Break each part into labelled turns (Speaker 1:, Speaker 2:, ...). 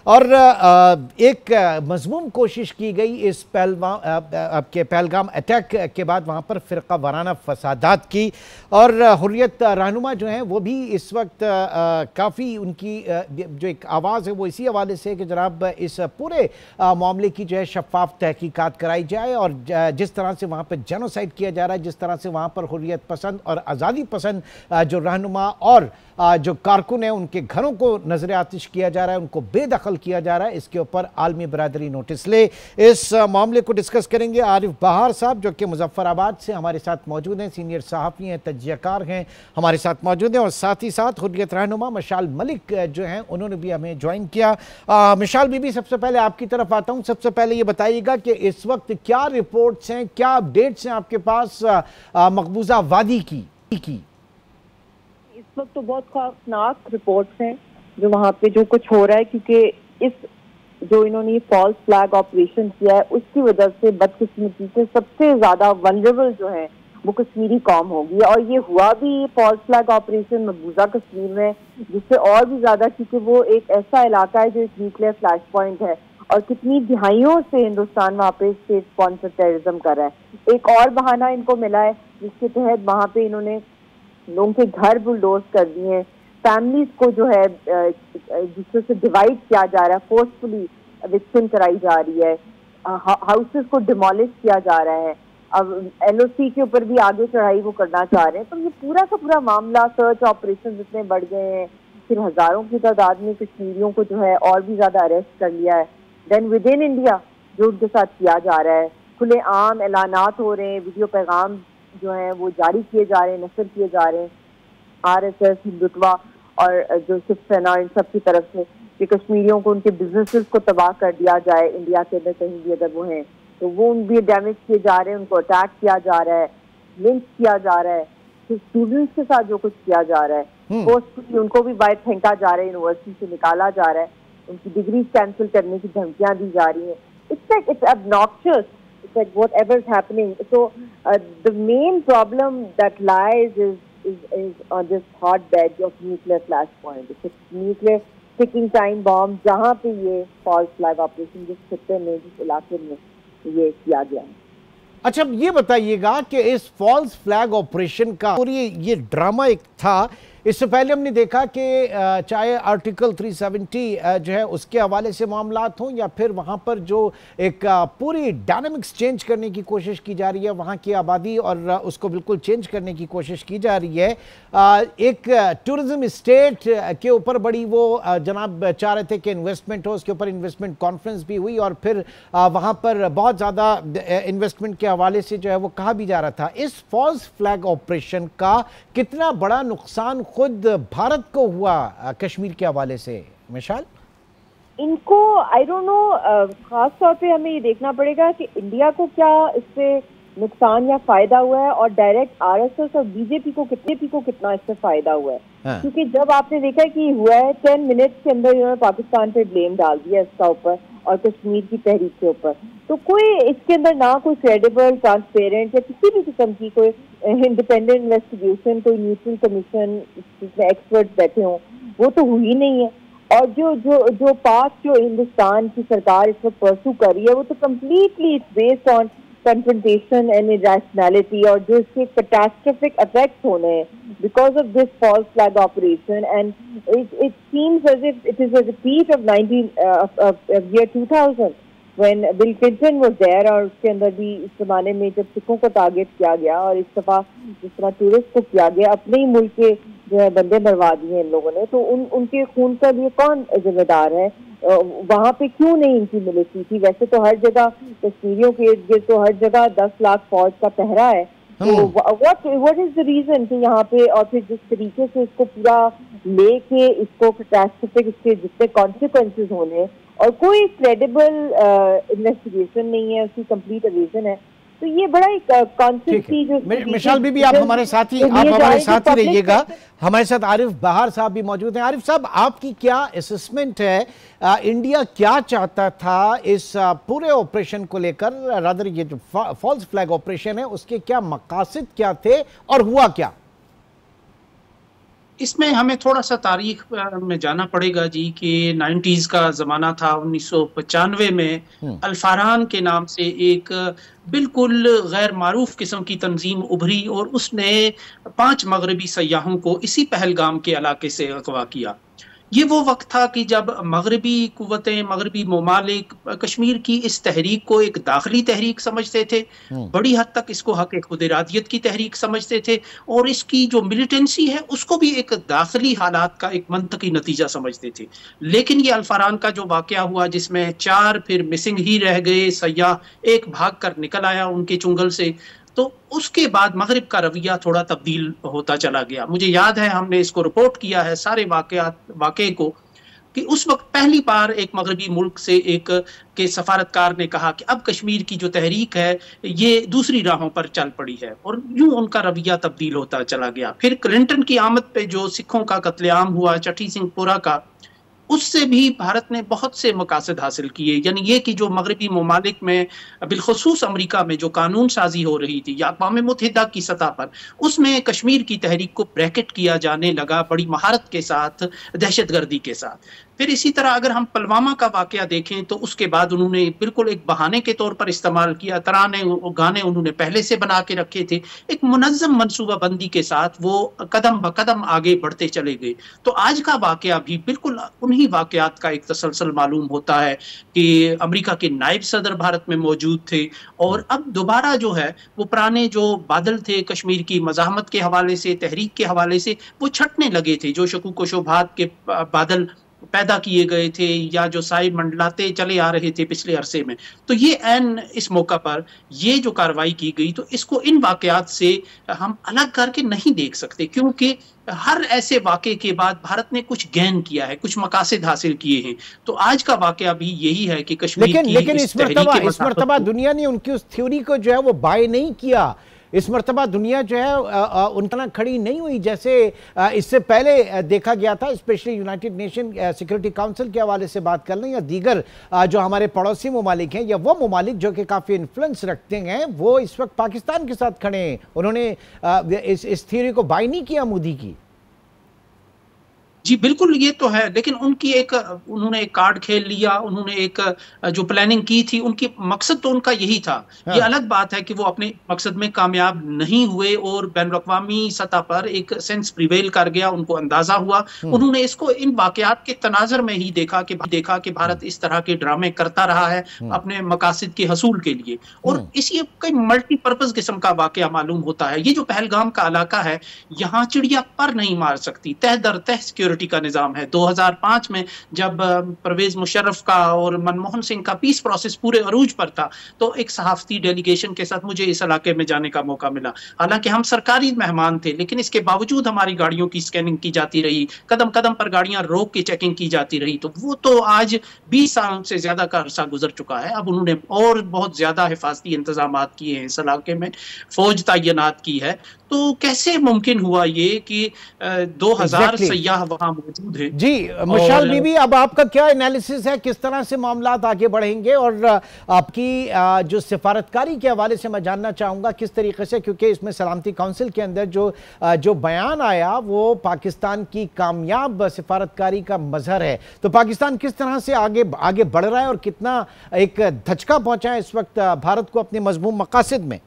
Speaker 1: और एक मजमूम कोशिश की गई इस पहलगाम अटैक के बाद वहाँ पर फ़िरका वाराना फसादात की, और हुर्रियत रहनुमा जो हैं वो भी इस वक्त काफ़ी उनकी जो एक आवाज़ है वो इसी हवाले से कि जनाब इस पूरे मामले की जो है शफाफ तहकीकात कराई जाए, और जिस तरह से वहाँ पर जेनोसाइड किया जा रहा है, जिस तरह से वहाँ पर हुर्रियत पसंद और आज़ादी पसंद जो रहनुमा और जो कारकुन है उनके घरों को नजर आतिश किया जा रहा है, उनको बेदखल किया जा रहा है, इसके ऊपर आलमी बरादरी नोटिस ले। इस मामले को डिस्कस करेंगे आरिफ बहार साहब जो कि मुजफ्फराबाद से हमारे साथ मौजूद हैं, सीनियर सहाफ़ी हैं, तज्जियाकार हैं, हमारे साथ मौजूद हैं, और साथ ही साथ हुर्रियत रहनुमा मिशाल मलिक जो हैं उन्होंने भी हमें ज्वाइन किया। मिशाल बीबी, सबसे पहले आपकी तरफ आता हूँ। सबसे पहले ये बताइएगा कि इस वक्त क्या रिपोर्ट्स हैं, क्या अपडेट्स हैं आपके पास मकबूजा वादी की?
Speaker 2: इस वक्त तो बहुत खौफनाक रिपोर्ट्स हैं जो वहाँ पे जो कुछ हो रहा है, क्योंकि इस जो इन्होंने फॉल्स फ्लैग ऑपरेशन किया है उसकी वजह से बदकिस्मती से सबसे ज्यादा वल्नरेबल जो है वो कश्मीरी कौम होगी। और ये हुआ भी फॉल्स फ्लैग ऑपरेशन मकबूजा कश्मीर में, जिससे और भी ज्यादा, क्योंकि वो एक ऐसा इलाका है जो एक न्यूक्लियर फ्लैश पॉइंट है और कितनी दिहाइयों से हिंदुस्तान वहाँ पे स्टेट स्पॉन्सर टेररिज्म कर रहा है। एक और बहाना इनको मिला है जिसके तहत वहाँ पे इन्होंने लोगों के घर बुलडोज कर दिए हैं, फैमिलीज को जो है जिससे से डिवाइड किया जा रहा है, फोर्सफुली एविक्शन कराई जा रही है, हाउसेस को डिमोलिश किया जा रहा है। अब एलओसी के ऊपर भी आगे चढ़ाई वो करना चाह रहे हैं। तो ये पूरा का पूरा मामला, सर्च ऑपरेशन इतने बढ़ गए हैं, फिर हजारों की तादाद में कश्मीरियों को जो है और भी ज्यादा अरेस्ट कर लिया है। देन विद इन इंडिया जो उनके साथ किया जा रहा है, खुले आम ऐलानात हो रहे हैं, वीडियो पैगाम जो है वो जारी किए जा रहे हैं, नशर किए जा रहे हैं आरएसएस, हिंदुत्वा और जो शिवसेना, इन सब की तरफ से कि कश्मीरियों को, उनके बिजनेसेस को तबाह कर दिया जाए इंडिया के अंदर कहीं भी अगर वो हैं तो वो भी डैमेज किए जा रहे हैं, उनको अटैक किया जा रहा है, लिंच किया जा रहा है, फिर स्टूडेंट्स के साथ जो कुछ किया जा रहा है फोर्सफुली उनको भी बाहर फेंका जा रहा है, यूनिवर्सिटी से निकाला जा रहा है, उनकी डिग्री कैंसिल करने की धमकियां दी जा रही हैं। It's obnoxious. It's like whatever is happening. So the main problem that lies is on this hotbed of nuclear flashpoint. It's a nuclear ticking time bomb. जहाँ पे ये false flag operation जिस खित्ते में, जिस इलाके में ये किया गया है।
Speaker 1: अच्छा, ये बताइएगा कि इस फॉल्स फ्लैग ऑपरेशन का और ये ड्रामा एक था, इससे पहले हमने देखा कि चाहे आर्टिकल 370 जो है उसके हवाले से मामलात हों या फिर वहाँ पर जो एक पूरी डायनामिक्स चेंज करने की कोशिश की जा रही है, वहाँ की आबादी और उसको बिल्कुल चेंज करने की कोशिश की जा रही है। एक टूरिज्म स्टेट के ऊपर बड़ी वो जनाब चाह रहे थे कि इन्वेस्टमेंट हो, उसके ऊपर इन्वेस्टमेंट कॉन्फ्रेंस भी हुई और फिर वहाँ पर बहुत ज़्यादा इन्वेस्टमेंट के हवाले से जो है वो कहा भी जा रहा था। इस फॉल्स फ्लैग ऑपरेशन का कितना बड़ा नुकसान खुद भारत को हुआ कश्मीर के हवाले से, मिशाल?
Speaker 2: इनको आई डोंट नो, खास तौर पे हमें ये देखना पड़ेगा कि इंडिया को क्या इससे नुकसान या फायदा हुआ है और डायरेक्ट आरएसएस और बीजेपी को कितना इससे फायदा हुआ है। हाँ। क्योंकि जब आपने देखा कि हुआ है 10 मिनट्स के अंदर इन्होंने पाकिस्तान पे ब्लेम डाल दिया इसका ऊपर और कश्मीर की तहरीक के ऊपर, तो कोई इसके अंदर ना कोई क्रेडिबल, ट्रांसपेरेंट या किसी भी किस्म की कोई इंडिपेंडेंट इन्वेस्टिगेशन, कोई न्यूट्रल कमीशन जिसमें एक्सपर्ट बैठे हों, वो तो हुई नहीं है। और जो पाथ जो हिंदुस्तान की सरकार इस वक्त परसू कर रही है वो तो completely it's based on confrontation and irrationality, और जो इसके catastrophic effects होने हैं because of this false flag operation, and it seems as if it is a repeat of year 2000 when Bill Clinton was there, और उसके अंदर भी इस जमाने में जब सिखों को टारगेट किया गया और इस दफा जिस तरह टूरिस्ट को किया गया, अपने ही मुल्क के जो है बंदे मरवा दिए इन लोगों ने, तो उनके खून का लिए कौन जिम्मेदार है? वहाँ पे क्यों नहीं इनकी मिलिट्री थी? वैसे तो हर जगह कश्मीरियों के इर्द गिर्द तो हर जगह 10 लाख फौज का पहरा है, तो व्हाट इज द रीजन कि यहाँ पे, और फिर जिस तरीके से इसको पूरा लेके इसको कैटास्ट्रोफिक, इसके जितने कॉन्सिक्वेंसेज होने और कोई क्रेडिबल इन्वेस्टिगेशन नहीं है, उसकी कंप्लीट एविजन है, तो ये बड़ा एक कॉन्सेप्ट जो
Speaker 1: मिशाल बीबी आप हमारे साथ ही रहिएगा। हमारे साथ आरिफ बहार साहब भी मौजूद हैं। आरिफ साहब, आपकी क्या असेसमेंट है, इंडिया क्या चाहता था इस पूरे ऑपरेशन को लेकर, रादर ये जो फॉल्स फ्लैग ऑपरेशन है उसके क्या मकासद क्या थे और हुआ क्या?
Speaker 3: इसमें हमें थोड़ा सा तारीख में जाना पड़ेगा जी कि 90s का जमाना था। 1995 में अल्फारान के नाम से एक बिल्कुल गैर मारूफ किस्म की तंजीम उभरी और उसने 5 मगरबी सयाहों को इसी पहलगाम के इलाके से अगवा किया। ये वो वक्त था कि जब मगरबी कुव्वतें, मगरबी ममालिक कश्मीर की इस तहरीक को एक दाखिली तहरीक समझते थे, बड़ी हद तक इसको हक खुद इरादियत की तहरीक समझते थे, और इसकी जो मिलिटेंसी है उसको भी एक दाखिली हालात का एक मंतकी नतीजा समझते थे। लेकिन ये अल्फारान का जो वाकया हुआ जिसमें 4 फिर मिसिंग ही रह गए सयाह, एक भाग कर निकल आया उनके चुंगल से, तो उसके बाद मगरिब का रवैया थोड़ा तब्दील होता चला गया। मुझे याद है हमने इसको रिपोर्ट किया है सारे वाकये को कि उस वक्त पहली बार एक मगरबी मुल्क से एक के सफारतकार ने कहा कि अब कश्मीर की जो तहरीक है ये दूसरी राहों पर चल पड़ी है, और यूं उनका रवैया तब्दील होता चला गया। फिर क्लिंटन की आमद पे जो सिखों का कत्लेआम हुआ चट्टी सिंहपुरा का, उससे भी भारत ने बहुत से मकासद हासिल किए। यानी ये कि जो मगरबी ममालिक में बिलखसूस अमरीका में जो कानून साजी हो रही थी या अक़वाम मुत्तहिदा की सतह पर, उसमें कश्मीर की तहरीक को ब्रैकेट किया जाने लगा बड़ी महारत के साथ, दहशतगर्दी के साथ। फिर इसी तरह अगर हम पुलवामा का वाकया देखें तो उसके बाद उन्होंने बिल्कुल एक बहाने के तौर पर इस्तेमाल किया। तराने गाने उन्होंने पहले से बना के रखे थे, एक मुनज़्ज़म मनसूबाबंदी के साथ वो कदम ब कदम आगे बढ़ते चले गए। तो आज का वाकया भी बिल्कुल उन्हीं वाकयात का एक तसलसल मालूम होता है कि अमेरिका के नायब सदर भारत में मौजूद थे, और अब दोबारा जो है वो पुराने जो बादल थे कश्मीर की मज़ाहमत के हवाले से, तहरीक के हवाले से, वो छटने लगे थे। जो शकूक व शुबहात के बादल पैदा किए गए थे या जो साए मंडलाते चले आ रहे थे पिछले अरसे में, तो ये ऐन इस मौका पर ये जो कार्रवाई की गई, तो इसको इन वाकयात से हम अलग करके नहीं देख सकते, क्योंकि हर ऐसे वाकये के बाद भारत ने कुछ गेन किया है, कुछ मकासद हासिल किए हैं। तो आज का वाकया भी यही है कि कश्मीर
Speaker 1: लेकिन इस मर्तबा दुनिया ने उनकी उस थ्योरी को जो है वो बाय नहीं किया। इस मर्तबा दुनिया जो है उनका खड़ी नहीं हुई जैसे इससे पहले देखा गया था। Specially United nation security council के हवाले से बात कर लें या दीगर जो हमारे पड़ोसी ममालिक हैं या वो ममालिक जो कि काफ़ी इन्फ्लुएंस रखते हैं, वो इस वक्त पाकिस्तान के साथ खड़े हैं। उन्होंने इस थ्योरी को बाय नहीं किया मोदी की।
Speaker 3: जी बिल्कुल, ये तो है, लेकिन उन्होंने एक कार्ड खेल लिया, उन्होंने एक जो प्लानिंग की थी, उनकी मकसद तो उनका यही था। हाँ। ये अलग बात है कि वो अपने मकसद में कामयाब नहीं हुए और बैनुल-अक़वामी सतह पर एक सेंस प्रिवेल कर गया, उनको अंदाजा हुआ। उन्होंने इसको इन वाकयात के तनाजर में ही देखा कि भारत इस तरह के ड्रामे करता रहा है अपने मकासद के हसूल के लिए, और इसी कई मल्टीपर्पज किस्म का वाकया मालूम होता है। ये जो पहलगाम का इलाका है, यहाँ चिड़िया पर नहीं मार सकती, तह दर तह सिक्योरिटी का निजाम है। 2005 में जब परवेज मुशर्रफ का और मनमोहन सिंह का पीस प्रोसेस पूरे अरूज पर था, तो एक सहाफती डेलीगेशन के साथ मुझे इस इलाके में जाने का मौका मिला। हालांकि हम सरकारी मेहमान थे, लेकिन इसके बावजूद हमारी गाड़ियों की स्कैनिंग की जाती रही, कदम कदम पर गाड़ियां रोक के चेकिंग की जाती रही। तो वो तो आज 20 साल से ज्यादा का अरसा गुजर चुका है। अब उन्होंने और बहुत ज्यादा हिफाजती इंतजाम किए हैं, इस इलाके में फौज तैनात की है। तो कैसे मुमकिन हुआ ये कि 2000 सयाह वहां मौजूद है?
Speaker 1: जी मुशाल बीबी, अब आपका क्या एनालिसिस है, किस तरह से मामला आगे बढ़ेंगे, और आपकी जो सिफारतकारी के हवाले से मैं जानना चाहूँगा किस तरीके से, क्योंकि इसमें सलामती काउंसिल के अंदर जो बयान आया वो पाकिस्तान की कामयाब सिफारतकारी का मजहर है। तो पाकिस्तान किस तरह से आगे बढ़ रहा है और कितना एक धचका पहुँचा है इस वक्त भारत को अपने मजमूम मकासद में?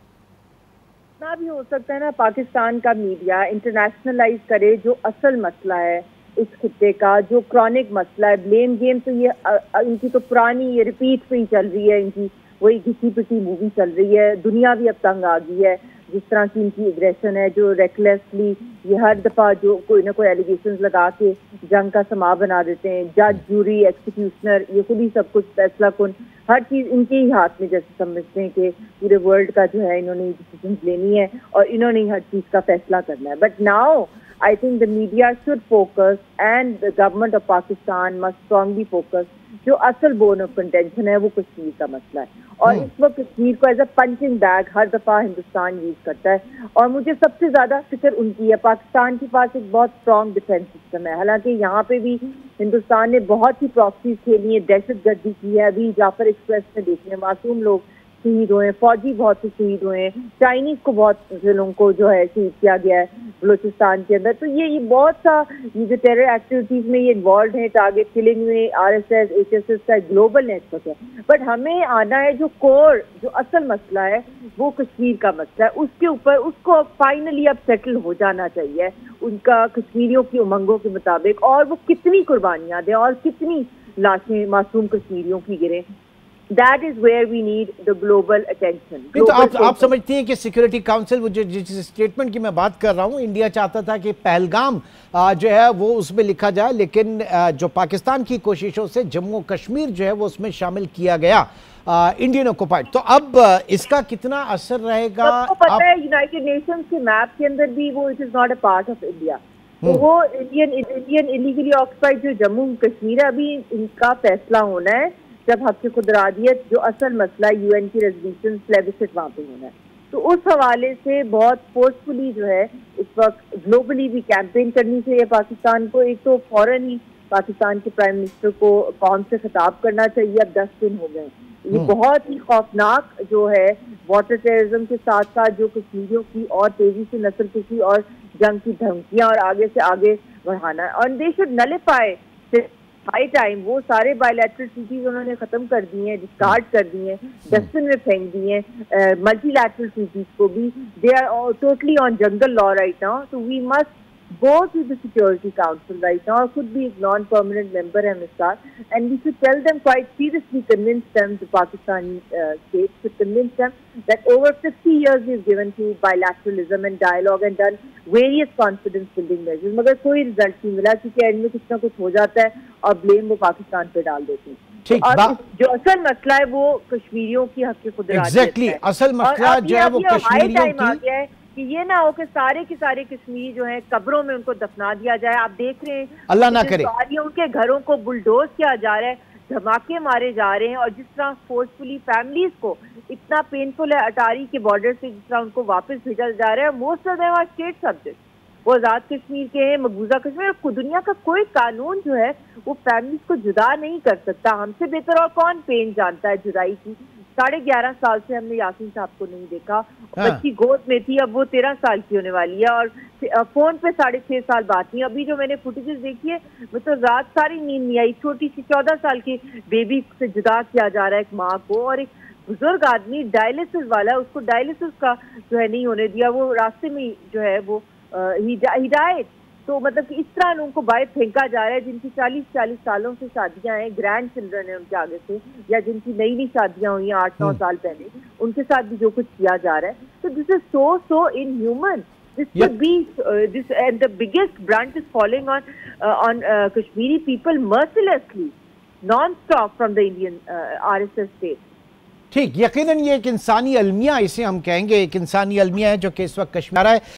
Speaker 2: इतना भी हो सकता है ना, पाकिस्तान का मीडिया इंटरनेशनलाइज करे जो असल मसला है इस खित्ते का, जो क्रॉनिक मसला है। ब्लेम गेम तो ये इनकी तो पुरानी ये रिपीट पे ही चल रही है, इनकी वही घिसी पिटी मूवी चल रही है। दुनिया भी अब तंग आ गई है जिस तरह की इनकी एग्रेशन है, जो रेकलेसली ये हर दफा जो कोई ना कोई एलिगेशंस लगा के जंग का समा बना देते हैं। जज, जूरी, एक्सिक्यूशनर, ये खुद ही सब कुछ फैसला कौन, हर चीज इनके ही हाथ में, जैसे समझते हैं कि पूरे वर्ल्ड का जो है इन्होंने डिसीजन लेनी है और इन्होंने ही हर चीज का फैसला करना है। But now I think the media should focus and the government of Pakistan must strongly focus जो असल बोन ऑफ कंटेंशन है वो कश्मीर का मसला है। और इस वक्त कश्मीर को एज अ पंचिंग बैग हर दफा हिंदुस्तान यूज करता है, और मुझे सबसे ज्यादा फिक्र उनकी है। पाकिस्तान के पास एक बहुत स्ट्रॉन्ग डिफेंस सिस्टम है, हालांकि यहाँ पे भी हिंदुस्तान ने बहुत सी प्रॉक्सीज खेली है, दहशत गर्दी की है। अभी जाफर एक्सप्रेस में देखने मासूम लोग शहीद हुए हैं, फौजी बहुत से शहीद हुए हैं, चाइनीज को बहुत से लोगों को जो है शहीद किया गया है बलूचिस्तान के अंदर। तो ये बहुत सा ये जो टेरर एक्टिविटीज में ये इन्वॉल्व है, टारगेट किलिंग में RSS HSS का ग्लोबल नेटवर्क है। बट हमें आना है जो कोर, जो असल मसला है वो कश्मीर का मसला है, उसके ऊपर उसको फाइनली अब सेटल हो जाना चाहिए उनका कश्मीरियों की उमंगों के मुताबिक, और वो कितनी कुर्बानियां दें और कितनी लाशें मासूम कश्मीरियों की गिरें। That is where we need the global attention.
Speaker 1: नहीं तो आप समझती हैं कि सिक्योरिटी काउंसिल, वो जिस स्टेटमेंट की मैं बात कर रहा हूं, इंडिया चाहता था कि पहलगाम जो है वो उसमें लिखा जाए, लेकिन जो पाकिस्तान की कोशिशों से जम्मू कश्मीर जो है वो उसमें शामिल किया गया, इंडियन ऑक्युपाइड। तो अब इसका कितना असर रहेगा?
Speaker 2: आपको पता है यूनाइटेड नेशंस के मैप के अंदर भी वो it is not a part of India. तो वो इंडियन इलीगली ऑक्युपाइड जो जम्मू कश्मीर है, अभी इनका फैसला होना है जब हक़ खुदरादियत जो असल मसला UN की रेजोल्यूशन प्लेबिसिट वहाँ पे होना है। तो उस हवाले से बहुत फोर्सफुली जो है इस वक्त ग्लोबली भी कैंपेन करनी चाहिए पाकिस्तान को। एक तो फौरन ही पाकिस्तान के प्राइम मिनिस्टर को कौम से खिताब करना चाहिए। अब 10 दिन हो गए, ये बहुत ही खौफनाक जो है वाटर टेररिज्म के साथ साथ जो कश्मीरियों की और तेजी से नस्लकुशी और जंग की धमकियां और आगे से आगे बढ़ाना है। और they should nullify high time वो सारे बायलैटरल ट्रीटीज उन्होंने खत्म कर दिए हैं, डिस्कार्ड कर दिए हैं, डस्टबिन में फेंक दिए हैं। मल्टीलैटरल ट्रीटीज को भी they are totally on jungle law right now. So we must go to the Security Council right now, or could be a non-permanent member MSR, and we should tell them quite seriously, convince them, the Pakistani state should convince them that over 50 years we've given to bilateralism and dialogue and done various confidence building measures, मगर कोई result नहीं मिला, क्योंकि and में कुछ ना कुछ हो जाता है और ब्लेम वो पाकिस्तान पे डाल देते हैं। और जो असल मसला है वो कश्मीरियों की हक़ खुदरादियत है।
Speaker 1: असल मसला जो है वो कश्मीरियों की,
Speaker 2: कि ये ना हो कि सारे के सारे कश्मीरी जो हैं कब्रों में उनको दफना दिया जाए। आप देख रहे हैं
Speaker 1: अल्लाह ना करे
Speaker 2: उनके घरों को बुलडोज किया जा रहा है, धमाके मारे जा रहे हैं, और जिस तरह फोर्सफुली फैमिलीज को इतना पेनफुल है अटारी के बॉर्डर से जिस तरह उनको वापस भेजा जा रहा है। Most of them are state subject, वो आज़ाद कश्मीर के हैं, मकबूजा कश्मीर। दुनिया का कोई कानून जो है वो फैमिलीज को जुदा नहीं कर सकता। हमसे बेहतर और कौन पेन जानता है जुदाई की। 11.5 साल से हमने यासीन साहब को नहीं देखा। बच्ची गोद में थी, अब वो 13 साल की होने वाली है, और फोन पे 6.5 साल बात नहीं। अभी जो मैंने फुटेजेस देखी है वो तो रात सारी नींद नहीं आई। छोटी सी 14 साल की बेबी से जुदा किया जा रहा है एक माँ को, और एक बुजुर्ग आदमी डायलिसिस वाला है, उसको डायलिसिस का जो है नहीं होने दिया, वो रास्ते में जो है वो हिदायत। तो मतलब कि इस तरह लोगों को बाहर फेंका जा रहा है जिनकी 40 सालों से शादियां हैं, ग्रैंड चिल्ड्रन है उनके आगे से, या जिनकी नई शादियां हुई हैं 8-9 साल पहले, उनके साथ भी जो कुछ किया जा रहा है। तो this is so inhuman. This could be this, and the biggest brunt is falling on Kashmiri people mercilessly, non-stop from the Indian RSS state.
Speaker 1: ठीक, यकीनन ये एक इंसानी अलमिया, इसे हम कहेंगे एक इंसानी अलमिया है जो कि इस वक्त कश्मीर आ रहा है।